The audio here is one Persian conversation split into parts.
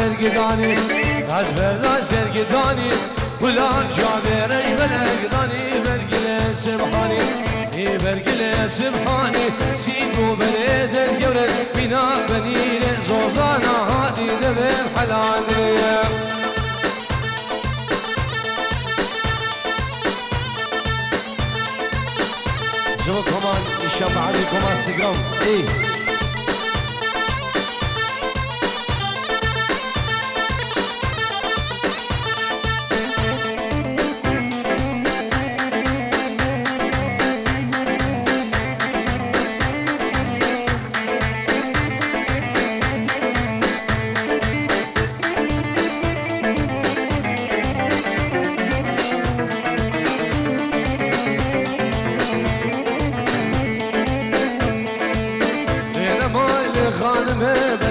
سرگدانی از بردا سرگدانی بلان جابرش بلگدانی برگل سبحانی برگل سبحانی سیدو برید الجورد بنا بنين زوزانا هادي دبر حلالي جو كمان يشبع عليكم انستغرام ايه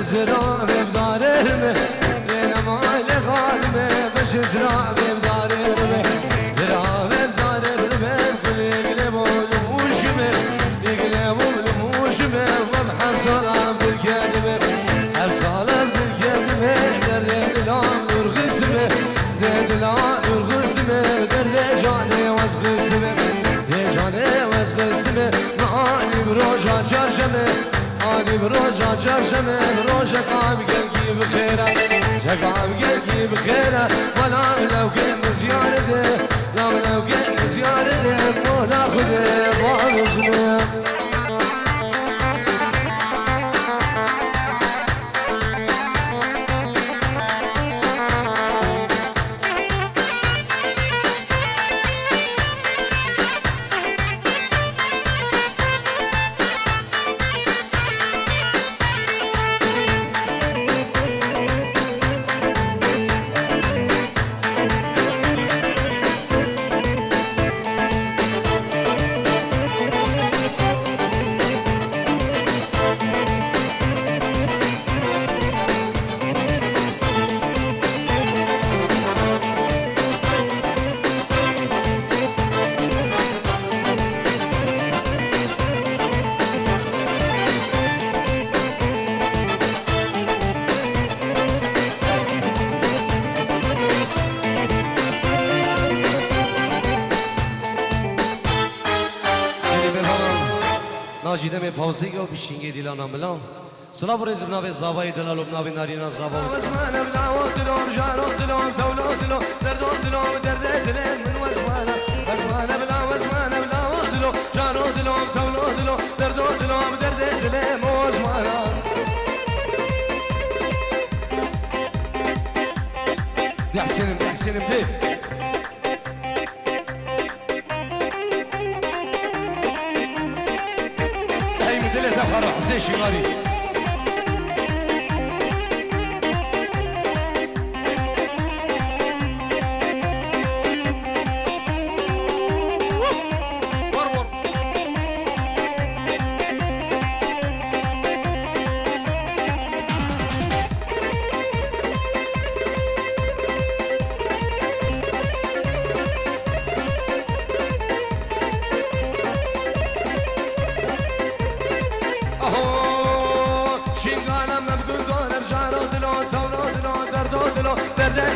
بزرا ببدارم دینا مال غالم بشزرا ببدارم درا ببدارم بيقلب ولموشم بيقلب ولموشم وبحصل بالكذب حصل بالكذب درد لام يرغسم درد لام يرغسم درد جاني واسغسم درد جاني واسغسم معاني بروجا جرجمه آنی بروجا چرشمه بروجا قام قلبي بخيره شقام قلبي بخيره ولا لو كان زيارته لو كان زيارته مو ناخذه ما نزله ناجیده می فوزی و پیشینگی دیلانا ملام سلام و رزق ناوی زاوای دلال و ناوی نارینا زاوا و اسمان بلا و دلام جارو دلام تولو دلام درد دلام درد دلام من اسمان اسمان بلا و اسمان بلا و دلام جارو دلام تولو دلام درد دلام درد دلام و اسمان يا حسين يا حسين بدي حسين شمالي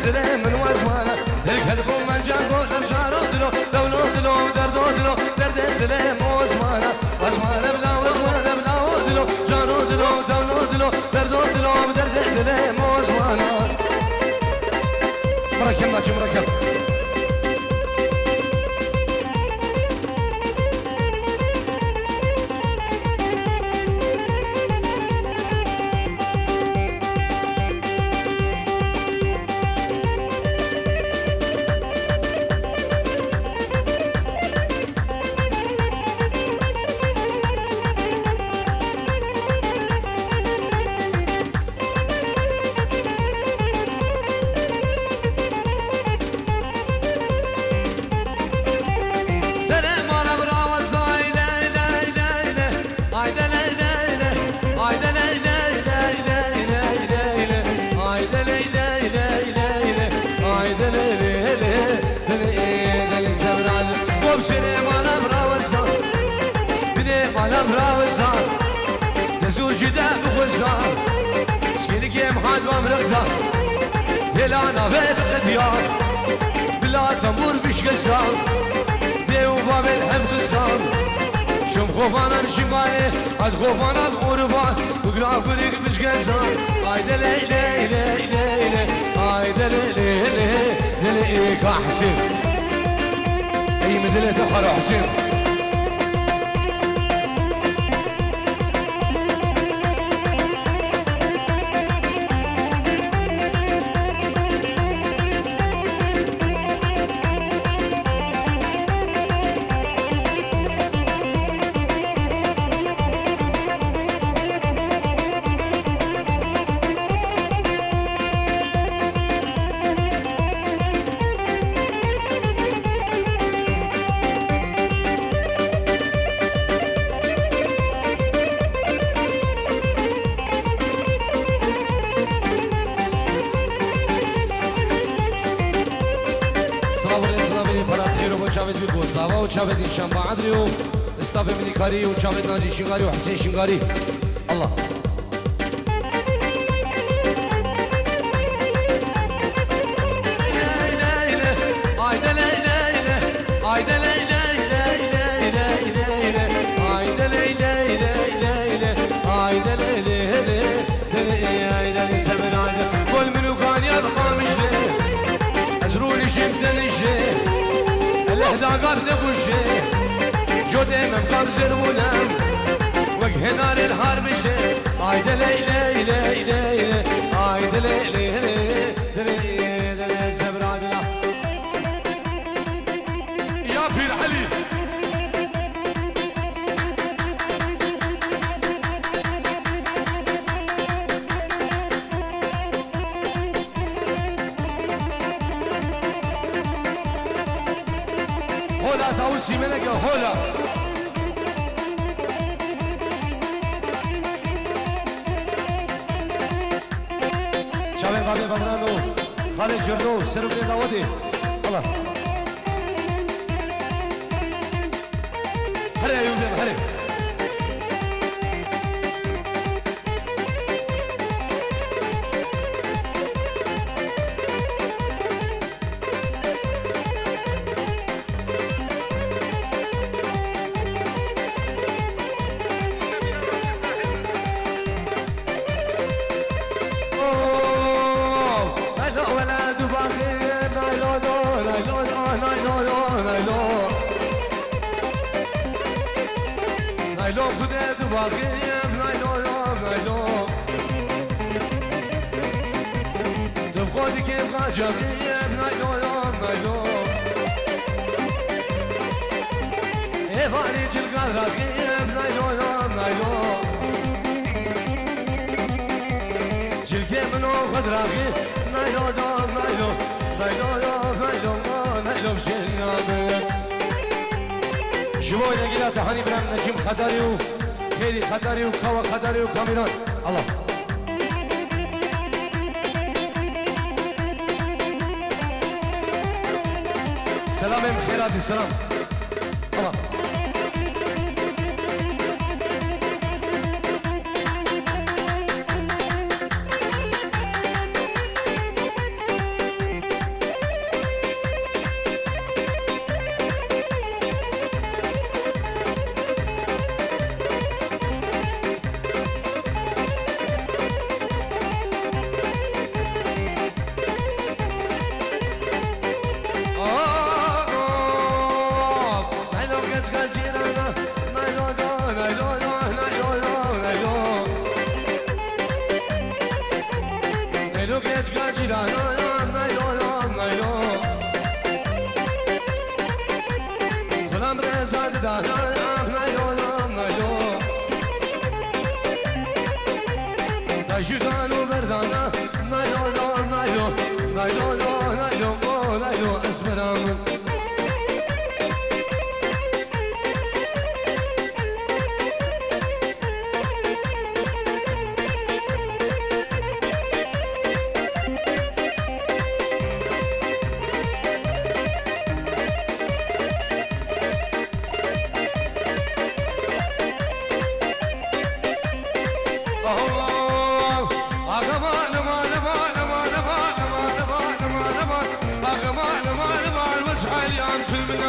دلم من وزمانه الكلب من جانبو لمشارو دلو دولو دلو دردو دلو درد دلم وزمانه وزمانه بلا وزمانه بلا دلو جانو دلو دولو دلو دردو دلو درد دلم وزمانه مركب ماشي مركب جدا بخوزان سكينك يا محاد وامرقدان دلانا في بقديار بلا تمور بش قسام ديو بابل هم قسام شم خوفانا بشمالي عد خوفانا بقربان وقلا قريق بش قسام هايدا لي لي لي لي لي هايدا لي لي لي لي لي حسين اي مدلة تخرى حسين وشافت هشام بعدري واستاف مني كاري وشافت ناجي شنغاري وحسين شنغاري الله كل منو كان يبقى مجده ازروني شمت نجده الهدا قبل بوشي جودي من قبز المنام وجه نار الحرب جدي عايدة ليلة ليلة ليلة عايدة ليلة ليلة ليلة زبر عدلا يا بير علي هولا تاوسي ملكة هولا شابين غابي بمرانو خالد جردو سرق لي داودي الله هري يا يوبيم هري نايلو خدت وباقيم نايلو نايلو تبغى كيف غاجبيم نايلو نايلو إيفاني جلقان راقيم نايلو نايلو جلقي منو خد راقي نايلو نايلو نايلو نايلو نايلو بشينا جوای نگیرا تهانی برم نجیم خداری و خیلی خداری و کوا خداری و کامیران الله سلام خیراتی سلام الله جدانو بردانا نايلو نايلو نايلو نايلو نايلو اسمرام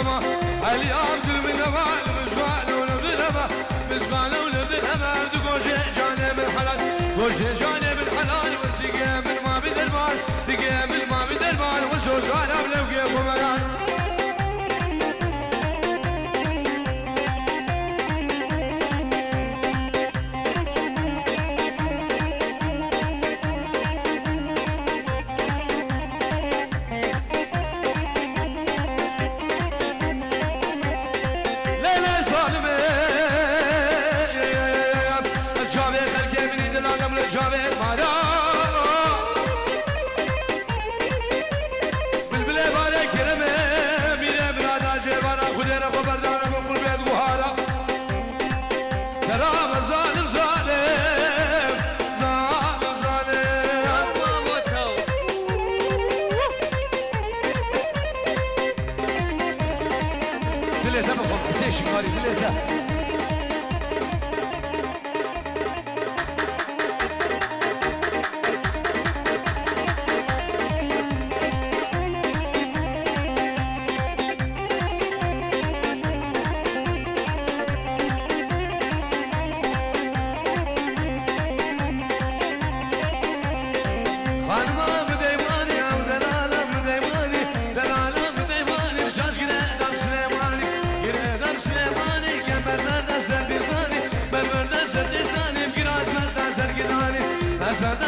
ما علي عبد المنبع المزغال ولبنبع مزغال ولبنبع دقوشي جانب الحلال قوشي جانب الحلال وسيقام الماء بدربان دقام الماء بدربان وسوسان أبلو كيف ومران جاوید مارا بلبل باره کرمه میره برادا جوارا خودی را خبردارم و قلب بید گوهارا ترام ظالم ظالم ظالم ظالم دلتا بخون حسین شکاری دلتا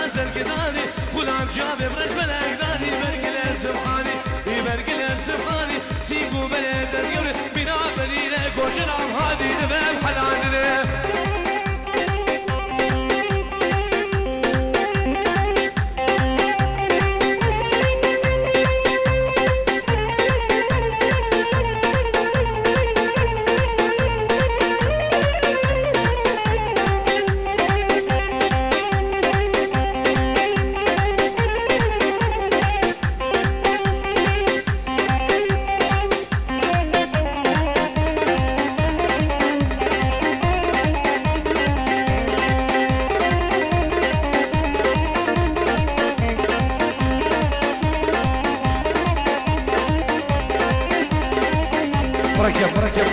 سركداني غلام جابر رجل اجدادي برقل سبحاني برقل سبحاني سيقو بلد اليوم بنا بلينا كوجرام هادي دباب حلال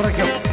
مركب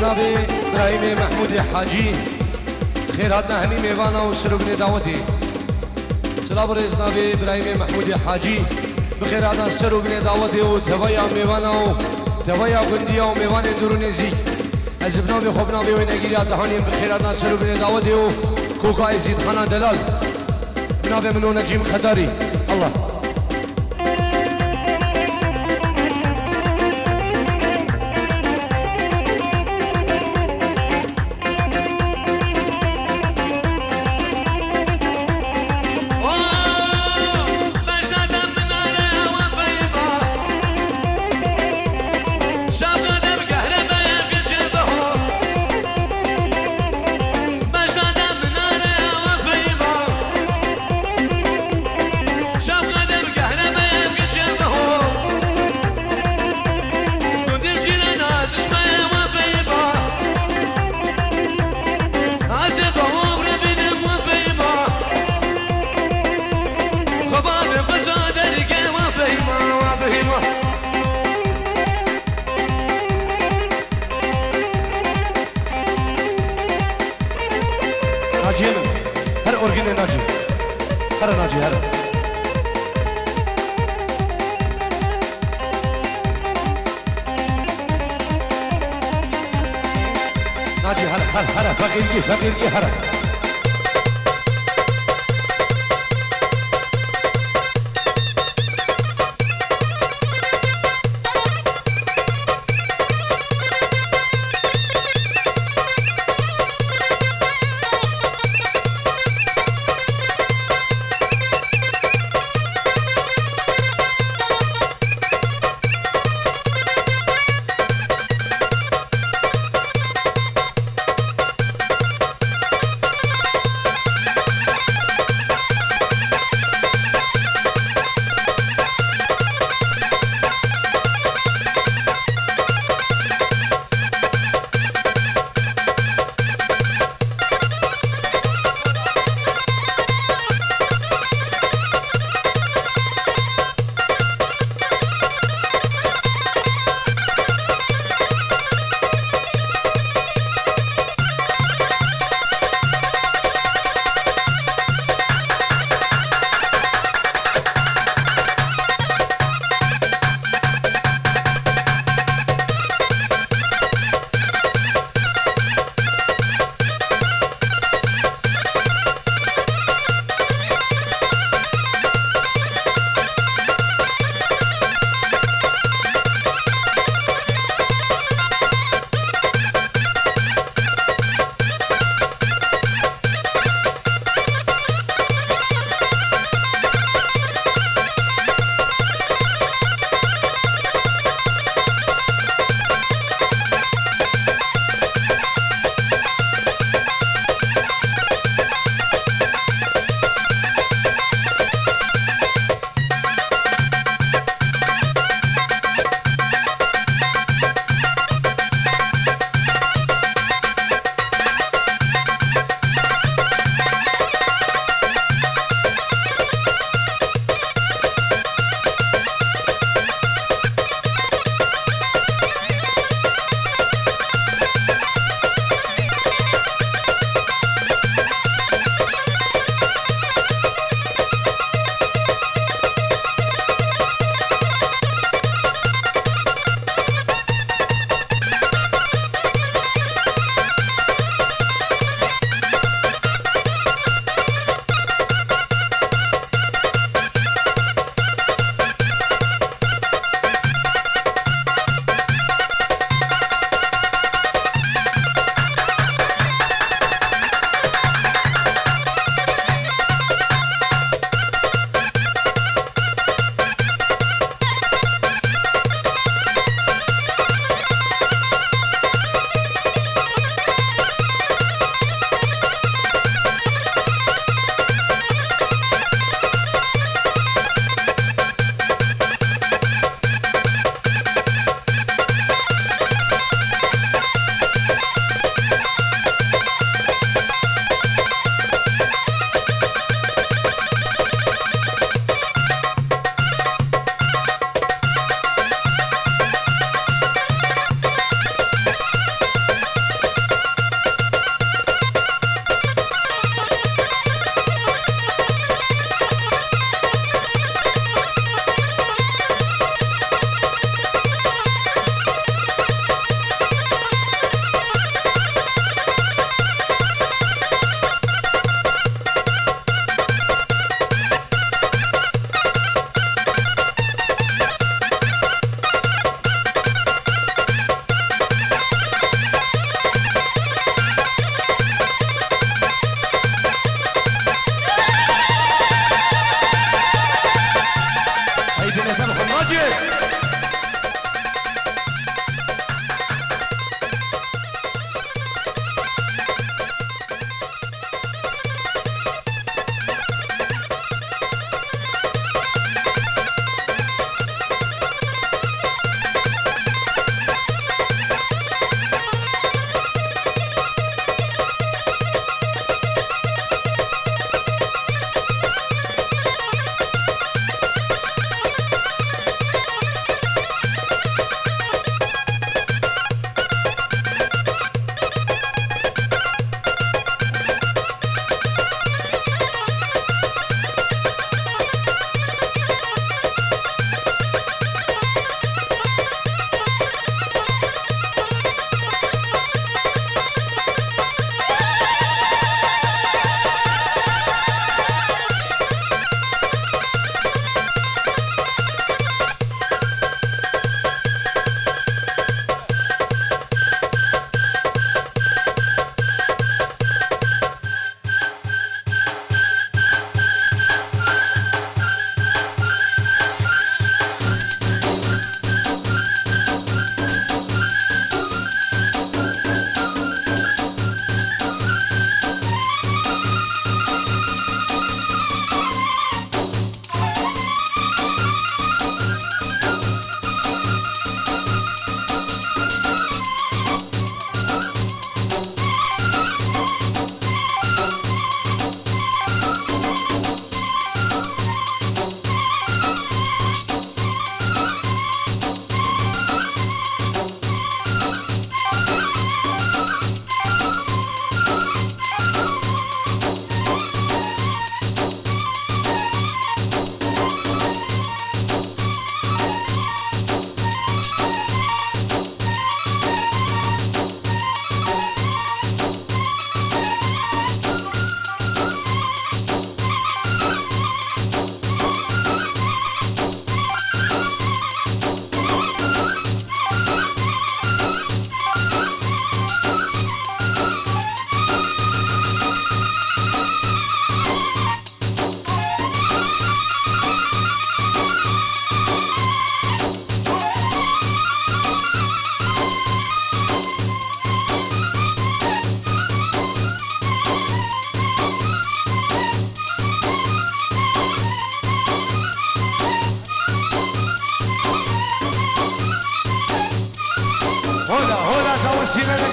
جناب ابراهیم محمود حاجی خیر هاتنا همین میوانا و سرگن دعوتی سلام رئیس جناب ابراهیم محمود حاجی بخیر هاتنا سرگن دعوتی و توایا میوانا و توایا گندیا و میوان درونزی از ابناب خوبنا به نگیری اتهانیم بخیر هاتنا سرگن دعوتی و کوکای زید خانه دلال جناب منو نجیم خداری الله شاف هر ناجي هر ناجي هر فقيركي هر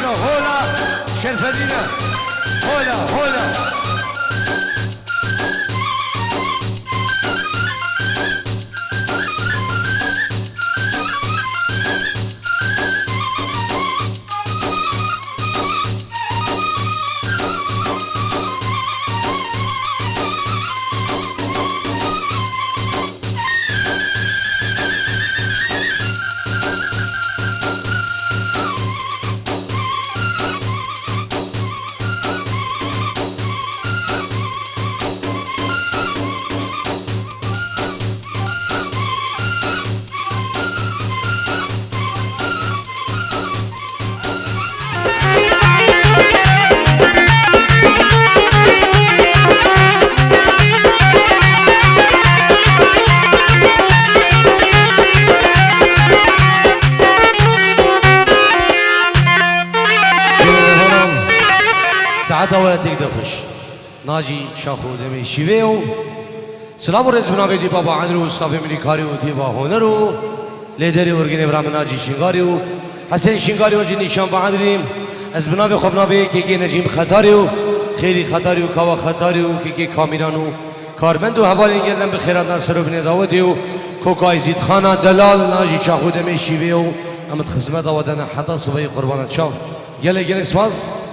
هولا هولا شرف دينا هولا هولا ساعتها ولا تقدر خش ناجي شاخو دمي شيفيو سلام ورز بنابي بابا عندرو صافي مليكاريو ديبا هونرو ليدري ورغني برام ناجي شينغاريو حسين شينغاريو جي نشان بعدريم از بنابي خب نابي كي نجيم خطاريو خيري خطاريو كوا خطاريو كي كاميرانو کارمند و حوالی گردن به خیرات ناصر بن داودی و کوکای زید خانه دلال ناجی شاخو دمي شيفيو امت خدمت آوردن حدا صبای قربانت شاف گله سپاس